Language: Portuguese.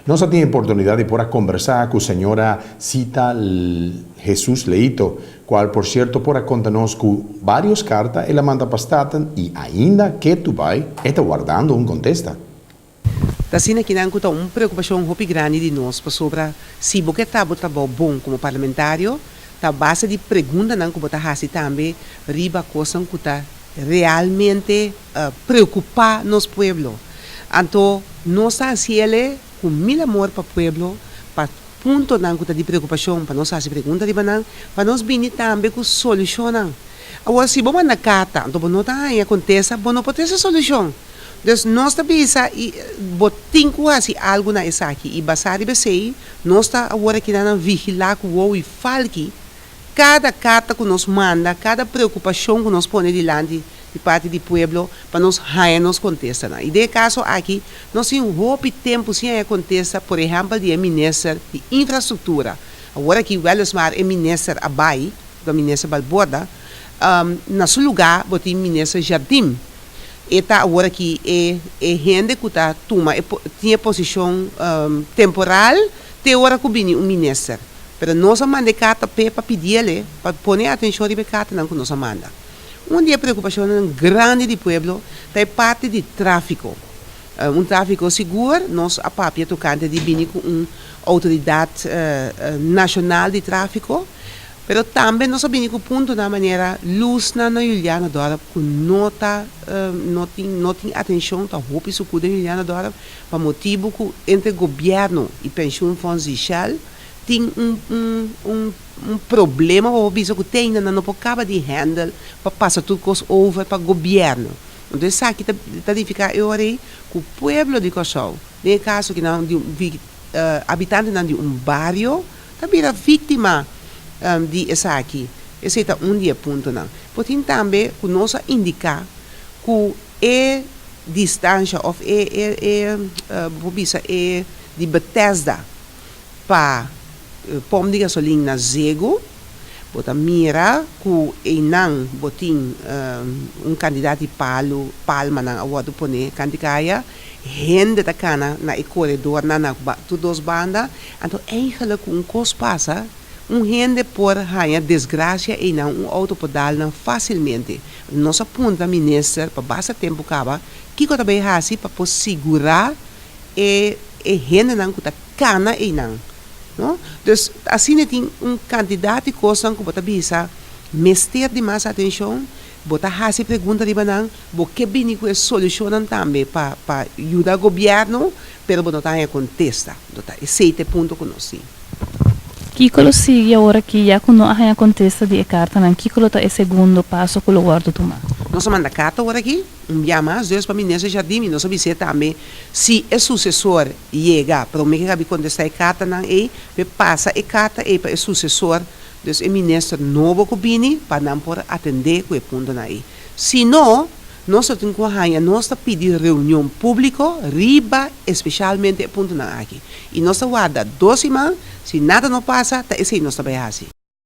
Nós temos oportunidade de poder conversar com a senhora Cita Jesus Leito, qual, por certo, pode contar-nos com várias cartas, ela manda para Staten e ainda que tu vai, está guardando contesta. Assim, aqui não está uma preocupação muito grande de nós sobre se você está bom como parlamentário, a base de pergunta não como está também riba coisa que está realmente preocupar nos pueblo. Então, nós fazemos com mil amor para o pueblo, para ponto não que de preocupação, para nós fazer pergunta de banana, para nós vir também com solução. Agora, se você na carta, então não está aí acontece, você não pode ter essa solução. Então, nós estamos fazer algo na essa aqui e basar e basei, nós estamos agora aqui na vigilar com o e falque. Cada carta que nos manda, cada preocupação que nos põe delante de parte do pueblo, para nos nos contestar. E de caso aqui, nós temos um tempo sem aconteça, por exemplo, de ministro de infraestrutura. Agora que o é ministro Abai, do ministro Balborda, na seu lugar, botem ministro Jardim. Eta agora que é gente que está tinha posição temporal, tem hora que vem ministro. Pero nós manda carta para pedir-lhe, para pôr atenção de carta não que nós manda. Dia preocupação grande do pueblo é parte de tráfico. Tráfico seguro, nós a papia tocante de vir com uma autoridade nacional de tráfico, pero também nós vim com ponto da maneira luz na Juliana Dora, com nota, não tem atenção, tá roupa isso cuida Juliana Dora, para motivo que entre governo e pensão fundo social tem problema ou bisa que tem não pode acabar de handle para passar tudo coisa over para o governo. Então isso aqui está de ficar eu orei que o pueblo de Kosovo, no caso que não de habitante não de bairro, está vira vítima de isso aqui. Esse é dia ponto não. Porém também que nós indicar que é distância ou é de Bethesda para pom de gasolina na Zego, bota mira ku inang boting candidato de palma na awado pone candidaia hende da cana na corredor na todos banda, então eigenlijk cos passa hende por hanha desgraça e não auto podal não facilmente. Nossa punta minister para basta tempo caba, que ko também hasi para segurar e hende não kuta cana e não. No? Dus assim tem candidato que coisa que bota bisa mester de mais atenção, bota fazer pergunta de banang, bo que bini com solucionam também para ajudar o governo, pero bota tá contesta, bota esse ponto que nós sim. Kikolo sigue agora que já quando a contesta de carta nan kikolo tá é segundo passo que o guardo toma. Nós manda carta agora aqui, mais Deus para mim nesse jardim, nós sabemos também se é sucessor chega, para o que cabe contestar a carta nan passa a carta para o sucessor, dus é ministro novo que vini para não por atender com o ponto aí. Se não, nós temos que nós pedir reunião pública, riba, especialmente o ponto aqui. E nós guarda 2 semanas, se nada não passa, tá esse nós também assim.